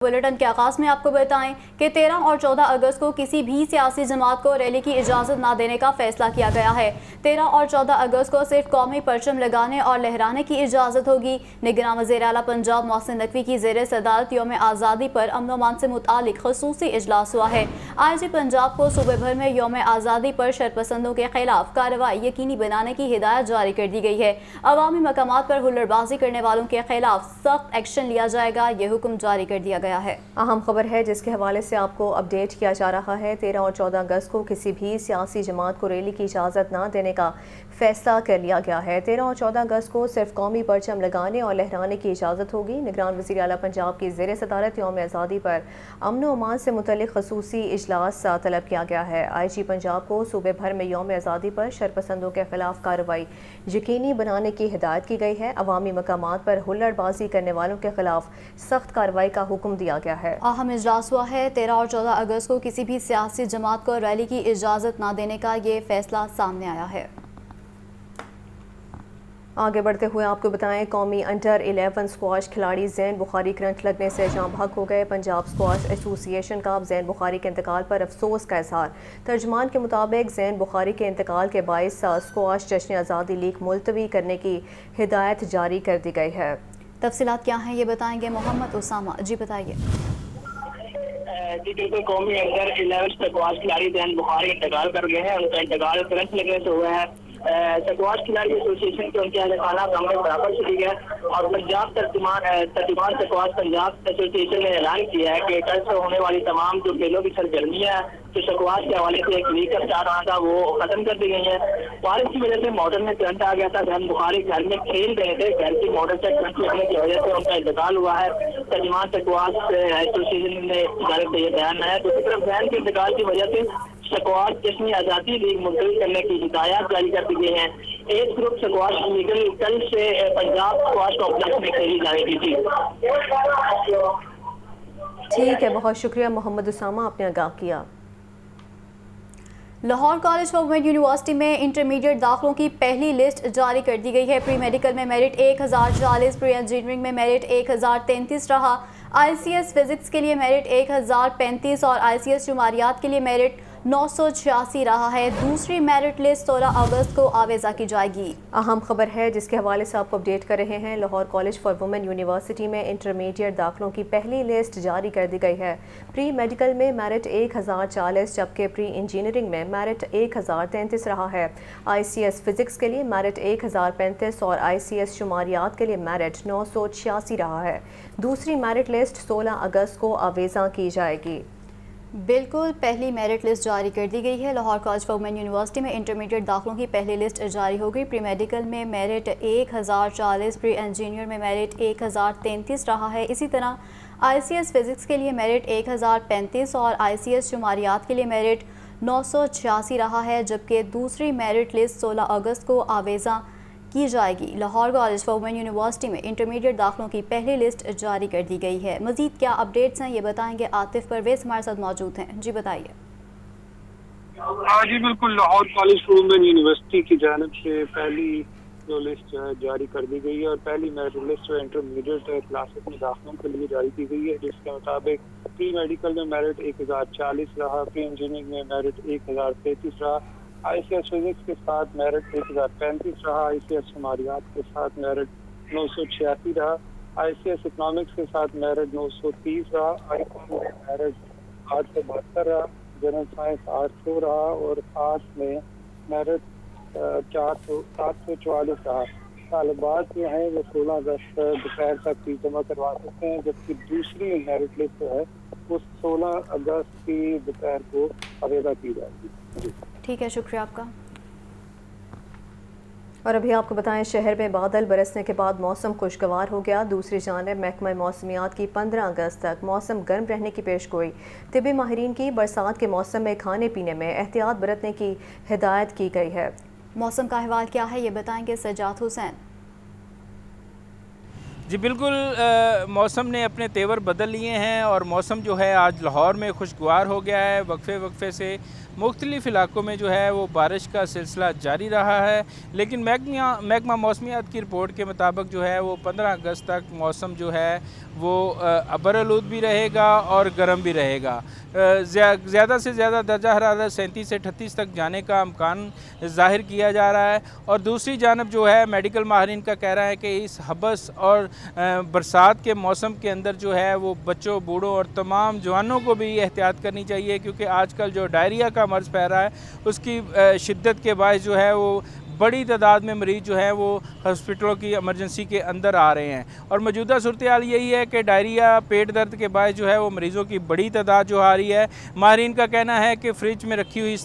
Bulletin के आगाज में आपको बताएं कि 13 और 14 अगस्त को किसी भी सियासी जमात को रैली की इजाज़त न देने का फैसला किया गया है। 13 और 14 अगस्त को सिर्फ कौमी परचम लगाने और लहराने की इजाज़त होगी। निगरान वज़ीर आला पंजाब मोहसिन नकवी की ज़ेर सदारत यौम आज़ादी पर अमन अमान से मुतालिक खसूसी इजलास हुआ है। IG पंजाब को सूबे भर में यौम आज़ादी पर शरपसंदों के खिलाफ कार्रवाई यकीनी बनाने की हिदायत जारी कर दी गई है। अवामी मकामात पर हुल्लड़बाजी करने वालों के खिलाफ सख्त एक्शन लिया जाएगा, ये हुक्म जारी कर दिया गया है। अहम खबर है जिसके हवाले से आपको अपडेट किया जा रहा है। 13 और 14 अगस्त को किसी भी सियासी जमात को रैली की इजाज़त न देने का फैसला कर लिया गया है। 13 और 14 अगस्त को सिर्फ कौमी परचम लगाने और लहराने की इजाज़त होगी। निगरान वज़ीर आला पंजाब की ज़ेर सदारत यौम आज़ादी पर अमन व अमान से मुतल्लिक़ खसूसी इजलास तलब किया गया है। IG पंजाब को सूबे भर में यौम आज़ादी पर शरपसंदों के खिलाफ कार्रवाई यकीनी बनाने की हिदायत की गई है। अवामी मकामात पर हुल्लड़बाजी करने वालों के खिलाफ सख्त कार्रवाई का हुक्म दिया गया है। अहम इजलास हुआ है। 13 और 14 अगस्त को किसी भी सियासी जमात को रैली की इजाज़त न देने का ये फैसला सामने आया है। आगे बढ़ते हुए आपको बताएं, कौमी अंडर 11 स्क्वाश खिलाड़ी ज़ैन बुखारी करंट लगने से जाँ बहक हो गए। पंजाब स्क्वाश एसोसिएशन का ज़ैन बुखारी के इंतकाल पर अफसोस का इजहार। तर्जमान के मुताबिक ज़ैन बुखारी के इंतकाल के बाइस स्क्वाश जश्न आज़ादी लीग मुलतवी करने की हिदायत जारी कर दी गई है। तफसीलात क्या हैं ये बताएंगे मोहम्मद उसामा। जी बताइए। जी बिल्कुल, कौमी अंडर 11 स्क्वाश खिलाड़ी ज़ैन बुखारी इंतकाल कर गए हैं। उनका इंतकाल करंट लगने से हुआ है। स्क्वाश खिलाड़ी एसोसिएशन के उनके खाना कमरे बराबर चली गए और पंजाब तर्जुमान स्क्वाश पंजाब एसोसिएशन ने ऐलान किया है कि कल से होने वाली तमाम जो खेलों की सरगर्मियाँ जो स्क्वाश के हवाले से एक वीक स्टार्ट रहा था वो खत्म कर दी गई है। बारिश की वजह से मोटर में करंट आ गया था। ज़ैन बुखारी घर में खेल रहे थे, घर की मोटर से करंट लगने की वजह से उनका इंतकाल हुआ है। तर्जुमान स्क्वाश एसोसिएशन ने जानब से ये बयान आया। दूसरी तरफ ज़ैन के इंतकाल की वजह से स्क्वाश जश्न आज़ादी लीग मुलतवी करने की हिदायत जारी कर दी गई है। एज ग्रुप स्क्वाश लीग कल से पंजाब स्क्वाश कॉम्प्लेक्स में खेली जाएगी। जी ठीक है, बहुत शुक्रिया मोहम्मद उसामा, आपने आगाह किया। Lahore college for women university में इंटरमीडिएट दाखिलों की पहली लिस्ट जारी कर दी गई है। प्री मेडिकल में मेरिट 1040, प्री इंजीनियरिंग में मेरिट 1033 रहा। ICS फिजिक्स के लिए मेरिट 1035 और ICS शुमारियात के लिए मेरिट 986 रहा है। दूसरी मेरिट लिस्ट 16 अगस्त को आवेज़ा की जाएगी। अहम खबर है जिसके हवाले से आपको अपडेट कर रहे हैं। Lahore college for women university में इंटरमीडिएट दाखिलों की पहली लिस्ट जारी कर दी गई है। प्री मेडिकल में मेरिट 1040 जबकि प्री इंजीनियरिंग में मेरिट 1033 रहा है। ICS फिजिक्स के लिए मेरिट 1035 और ICS शुमारियात के लिए मेरिट 986 रहा है। दूसरी मेरिट लिस्ट 16 अगस्त को आवेज़ा की जाएगी। बिल्कुल, पहली मेरिट लिस्ट जारी कर दी गई है। Lahore college for women university में इंटरमीडिएट दाखिलों की पहली लिस्ट जारी हो गई। प्री मेडिकल में मेरिट 1040, प्री इंजीनियर में मेरिट 1033 रहा है। इसी तरह ICS फिजिक्स के लिए मेरिट 1035 और ICS शुमारियात के लिए मेरिट 986 रहा है, जबकि दूसरी मेरिट लिस्ट 16 अगस्त को आवेज़ा की जाएगी। Lahore college for women university में इंटरमीडिएट दाखिलों की पहली लिस्ट जारी कर दी गई है। मज़ीद क्या अपडेट्स हैं ये बताएंगे आतिफ परवेज़ हमारे साथ मौजूद हैं। जी बताइए। हाँ जी बिल्कुल, Lahore college for women university की जानिब से पहली जो लिस्ट जारी कर दी गई है और पहली मेरिट लिस्ट इंटरमीडिएट क्लासेस में दाखिलों के लिए जारी की गई है, जिसके मुताबिक प्री मेडिकल में मेरिट 1040 रहा, प्री इंजीनियरिंग में मेरिट 1033 रहा, ICS फिजिक्स के साथ मेरिट 1035 रहा, ICS शुमारियात के साथ मेरिट 986 रहा, ICS इकोनॉमिक्स के साथ मेरिट 930 रहा, ICOM में मेरिट 872 रहा, जनरल साइंस 800 रहा और आर्ट्स में मेरिट 744 रहा। तालिबात जो हैं वो 16 अगस्त दोपहर तक फीस जमा करवा सकते हैं, जबकि दूसरी मेरिट लिस्ट जो है वो 16 अगस्त की दोपहर को आवेदन की जाएगी। ठीक है, शुक्रिया आपका। और अभी आपको बताएं, शहर में बादल बरसने के बाद मौसम खुशगवार हो गया। दूसरी जानिब महकमा मौसमियात की 15 अगस्त तक मौसम गर्म रहने की पेशगोई। तिब्बी माहिरीन की बरसात के मौसम में खाने पीने में एहतियात बरतने की हिदायत की गई है। मौसम का अहवाल क्या है ये बताएंगे सज्जाद हुसैन। जी बिल्कुल, मौसम ने अपने तेवर बदल लिए हैं और मौसम जो है आज लाहौर में खुशगवार हो गया है। वक्फे वक्फे से मुख्तलिफ इलाकों में जो है वो बारिश का सिलसिला जारी रहा है, लेकिन महकमा मौसमियात की रिपोर्ट के मुताबिक जो है वो 15 अगस्त तक मौसम जो है वो अबरआलूद भी रहेगा और गर्म भी रहेगा। ज़्यादा से ज़्यादा दर्जा हरारत 37 से 38 तक जाने का इम्कान ज़ाहिर किया जा रहा है। और दूसरी जानब जो है मेडिकल माहिरीन का कह रहा है कि इस हबस और बरसात के मौसम के अंदर जो है वो बच्चों, बूढ़ों और तमाम जवानों को भी एहतियात करनी चाहिए, क्योंकि आजकल जो डायरिया का मर्ज़ फैल रहा है उसकी शिद्दत के बायस जो है वो बड़ी तादाद में मरीज़ जो हैं वो हॉस्पिटलों की इमरजेंसी के अंदर आ रहे हैं। और मौजूदा सूरत हाल यही है कि डायरिया, पेट दर्द के बायस जो है वो मरीज़ों की बड़ी तादाद जो आ रही है। माहिरीन का कहना है कि फ्रिज में रखी हुई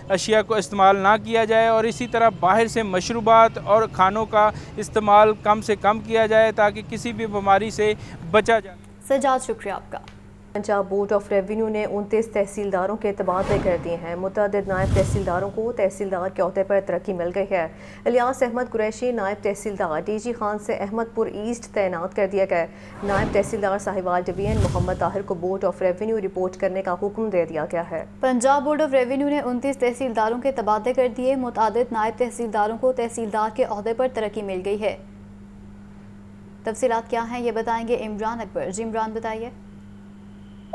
अशिया को इस्तेमाल ना किया जाए और इसी तरह बाहर से मशरूबात और खानों का इस्तेमाल कम से कम किया जाए ताकि किसी भी बीमारी से बचा जाए। सजाद, शुक्रिया आपका। पंजाब बोर्ड ऑफ रेवेन्यू ने 29 तहसीलदारों के तबादले कर दिए हैं। मुतअद्दिद नायब तहसीलदारों को तहसीलदार के ओहदे पर तरक्की मिल गई है। इलियास अहमद कुरैशी नायब तहसीलदार DG खान से अहमदपुर ईस्ट तैनात कर दिया गया। नायब तहसीलदार साहिवाल डिवीजन मोहम्मद ताहिर को बोर्ड ऑफ रेवेन्यू रिपोर्ट करने का हुक्म दे दिया गया है। पंजाब बोर्ड ऑफ रेवेन्यू ने 29 तहसीलदारों के तबादले कर दिए। मुतअद्दिद नायब तहसीलदारों को तहसीलदार के ओहदे पर तरक्की मिल गई है। तफसीलात क्या हैं ये बताएंगे इमरान अकबर। जी इमरान, बताइए।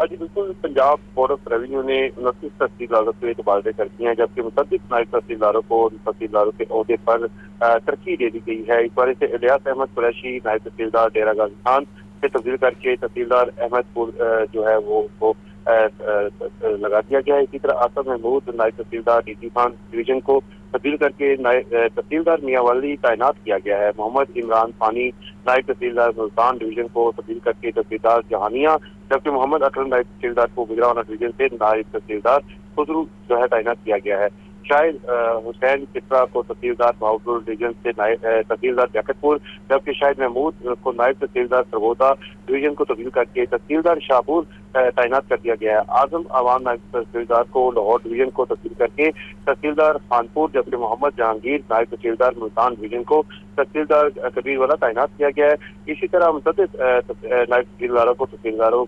जी बिल्कुल, पंजाब बोर्ड ऑफ रेवेन्यू ने 29 तहसीलदारों के तबादले कर दिए हैं, जबकि मुतअद्दिद नायब तहसीलदारों को तहसीलदारों के ओहदे पर तरक्की दे दी गई है। इस बारे से इलियास अहमद कुरैशी नायब तहसीलदार डेरा गाजी खान से तब्दील करके तहसीलदार अहमदपुर जो है वो लगा दिया गया है। इसी तरह आसफ महमूद नायब तहसीलदार DG खान डिवीजन को तब्दील करके तहसीलदार मियांवाली तैनात किया गया है। मोहम्मद इमरान फानी नायब तहसीलदार मुल्तान डिवीजन को तब्दील करके तहसीलदार जहानिया, जबकि मोहम्मद अकरम नायब तहसीलदार को गुजरावाला डिवीजन से नायब तहसीलदार खुसरू जो है तैनात किया गया है। शाहिद हुसैन चित्रा को तहसीलदार बहावलपुर डिवीजन से तहसीलदार जैकतपुर, जबकि शाहिद महमूद को नायब तहसीलदार सरगोदा डिवीजन को तब्दील करके तहसीलदार शाहपुर तैनात कर दिया गया है। आजम अवान नायब तहसीलदार को लाहौर डिवीजन को तब्दील करके तहसीलदार खानपुर, जबकि मोहम्मद जहांगीर नायब तहसीलदार मुल्तान डिवीजन को तहसीलदार कबीरवाला तैनात किया गया है। इसी तरह मुतअद्दिद नायब तहसीलदारों को तहसीलदारों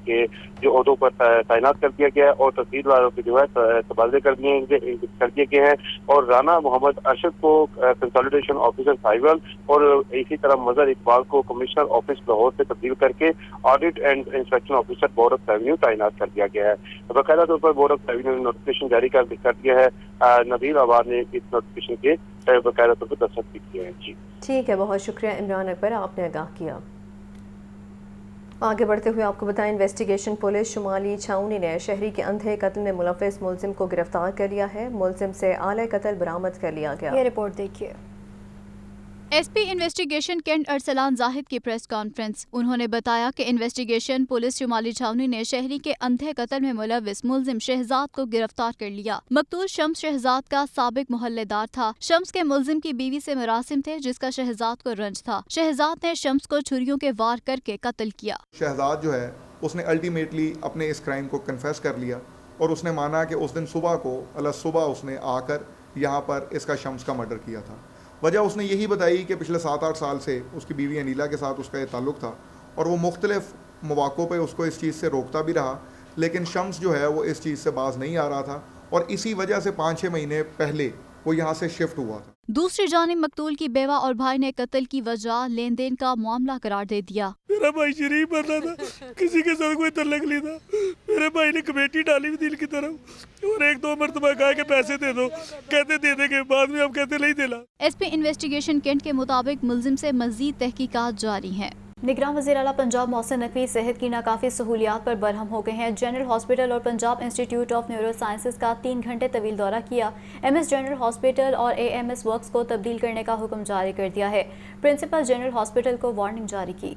के जो ओहदों पर तैनात कर दिया गया है और तहसीलदारों के जो है तबादले कर दिए गए हैं। और राना मोहम्मद अरशद को कंसोलिडेशन ऑफिसर साहिवाल और इसी तरह मजहर इकबाल को कमिश्नर ऑफिस लाहौर से तब्दील करके audit and inspection officer board of revenue तैनात कर दिया गया है। बाकायदा तौर पर बोर्ड ऑफ रेवेन्यू ने नोटिफिकेशन जारी कर दिया है। नबील आबाद ने इस नोटिफिकेशन के बाकायदा तौर पर दस्तखत भी किए हैं। जी ठीक है, बहुत शुक्रिया इमरान अकबर, आपने आगाह किया। आगे बढ़ते हुए आपको बताएं, इन्वेस्टिगेशन पुलिस शुमाली छाउनी ने शहरी के अंधे कत्ल में मुलव्विस मुलजिम को गिरफ्तार कर लिया है। मुलजिम से आले कत्ल बरामद कर लिया गया। ये रिपोर्ट देखिए। SP investigation cantt Arsalan Zahid की प्रेस कॉन्फ्रेंस। उन्होंने बताया कि इन्वेस्टिगेशन पुलिस शुमाली छावनी ने शहरी के अंधे कत्ल में मुलव्विस मुलजिम शहजाद को गिरफ्तार कर लिया। मकतूल शम्स शहजाद का साबिक मोहल्लेदार था। शम्स के मुलजिम की बीवी से मरासिम थे, जिसका शहजाद को रंज था। शहजाद ने शम्स को छुरियों के वार करके कत्ल किया। शहजाद जो है उसने अल्टीमेटली अपने इस क्राइम को कन्फेस कर लिया और उसने माना कि उस दिन सुबह उसने आकर यहाँ पर इसका शम्स का मर्डर किया था। वजह उसने यही बताई कि पिछले 7-8 साल से उसकी बीवी अनीला के साथ उसका ये ताल्लुक़ था और वो मुख्तलिफ मौक़ों पे उसको इस चीज़ से रोकता भी रहा, लेकिन शम्स जो है वो इस चीज़ से बाज नहीं आ रहा था और इसी वजह से 5-6 महीने पहले वो यहाँ से शिफ्ट हुआ था। दूसरी जानिब मकतूल की बेवा और भाई ने कत्ल की वजह लेन देन का मामला करार दे दिया। मेरा भाई शरीफ बंदा था, किसी के साथ कोई तल्लक नहीं था। मेरे भाई ने कमेटी डाली दिल की तरफ और 1-2 मरतबा कहा कि पैसे दे दो, कहते दे देंगे, बाद में हम कहते नहीं देला। SP इन्वेस्टिगेशन कैंट के मुताबिक मुलजिम से मजीद तहकीकात जारी हैं। निगरान वज़ीर आला पंजाब मोहसिन नकवी सेहत की नाकाफी सहूलियात पर बरहम हो गए हैं। जनरल हॉस्पिटल और Punjab institute of neuro sciences का 3 घंटे तवील दौरा किया। MS जनरल हॉस्पिटल और AMS वर्क्स को तब्दील करने का हुक्म जारी कर दिया है। प्रिंसिपल जनरल हॉस्पिटल को वार्निंग जारी की।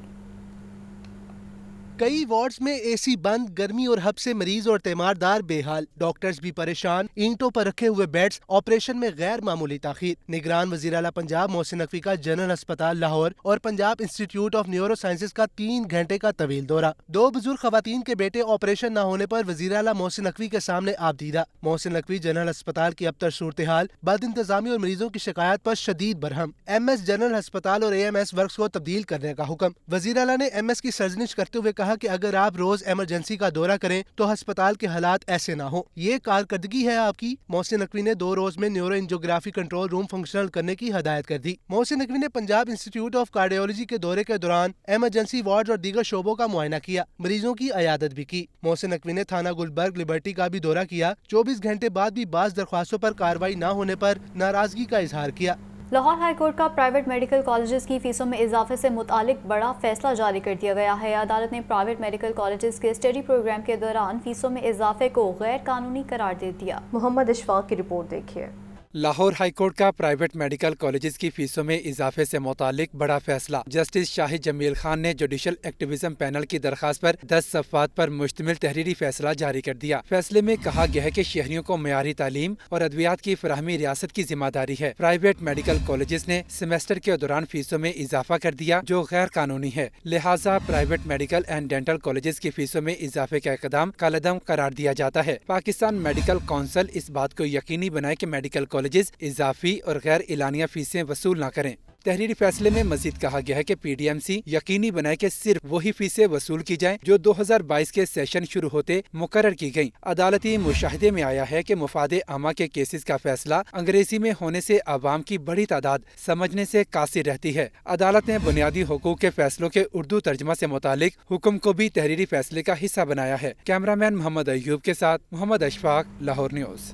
कई वार्ड्स में AC बंद, गर्मी और हब से मरीज और तीमारदार बेहाल, डॉक्टर्स भी परेशान, ईंटों पर रखे हुए बेड्स, ऑपरेशन में गैर मामूली ताखीर। निगरान वज़ीर आला पंजाब मोहसिन नकवी का जनरल अस्पताल लाहौर और Punjab institute of neuro sciences का 3 घंटे का तवील दौरा। 2 बुजुर्ग खवातीन के बेटे ऑपरेशन न होने पर वज़ीर आला मोहसिन नकवी के सामने आपदीदा। मोहसिन नकवी जनरल अस्पताल की अबतर सूरत हाल, बद इंतजामी और मरीजों की शिकायत पर शदीद बरहम। MS जनरल अस्पताल और AMS वर्क्स को तब्दील करने का हुक्म। वज़ीर आला ने MS की सर्जनिश करते हुए कहा کہا کہ اگر آپ روز ایمرجنسی کا دورہ کریں تو ہسپتال کے حالات ایسے نہ ہوں. یہ کارکردگی ہے آپ کی. محسن نقوی نے 2 روز میں neuro angiography control room functional کرنے کی ہدایت کر دی. محسن نقوی نے پنجاب انسٹیٹیوٹ آف کارڈیولوجی کے دورے کے دوران ایمرجنسی وارڈ اور دیگر شعبوں کا معائنہ کیا. مریضوں کی عیادت بھی کی. محسن نقوی نے تھانہ گلبرگ لبرٹی کا بھی دورہ کیا. 24 گھنٹے بعد بھی بعض درخواستوں پر کارروائی نہ ہونے پر ناراضگی کا اظہار کیا. لاہور ہائی کورٹ کا پرائیویٹ میڈیکل کالجز کی فیسوں میں اضافے سے متعلق بڑا فیصلہ جاری کر دیا گیا ہے. عدالت نے پرائیویٹ میڈیکل کالجز کے اسٹڈی پروگرام کے دوران فیسوں میں اضافے کو غیر قانونی قرار دے دیا. محمد اشفاق کی رپورٹ دیکھیے. لاہور ہائی کورٹ کا پرائیویٹ میڈیکل کالجز کی فیسوں میں اضافے سے متعلق بڑا فیصلہ. جسٹس شاہد جمیل خان نے جوڈیشل ایکٹیویزم پینل کی درخواست پر 10 صفحات پر مشتمل تحریری فیصلہ جاری کر دیا. فیصلے میں کہا گیا ہے کہ شہریوں کو معیاری تعلیم اور ادویات کی فراہمی ریاست کی ذمہ داری ہے. پرائیویٹ میڈیکل کالجز نے سیمسٹر کے دوران فیسوں میں اضافہ کر دیا جو غیر قانونی ہے. لہٰذا private medical and dental colleges کی فیسوں میں اضافے کا اقدام کالعدم قرار دیا جاتا ہے. پاکستان میڈیکل کونسل اس بات کو یقینی بنائے کہ میڈیکل کالجز اضافی اور غیر اعلانیہ فیسیں وصول نہ کریں. تحریری فیصلے میں مزید کہا گیا ہے کہ پی ڈی ایم سی یقینی بنائے کہ صرف وہی فیسیں وصول کی جائیں جو 2022 کے سیشن شروع ہوتے مقرر کی گئیں. عدالتی مشاہدے میں آیا ہے کہ مفاد عامہ کے کیسز کا فیصلہ انگریزی میں ہونے سے عوام کی بڑی تعداد سمجھنے سے قاصر رہتی ہے. عدالت نے بنیادی حقوق کے فیصلوں کے اردو ترجمہ سے متعلق حکم کو بھی تحریری فیصلے کا حصہ بنایا ہے. کیمرہ مین محمد ایوب کے ساتھ محمد اشفاق، لاہور نیوز.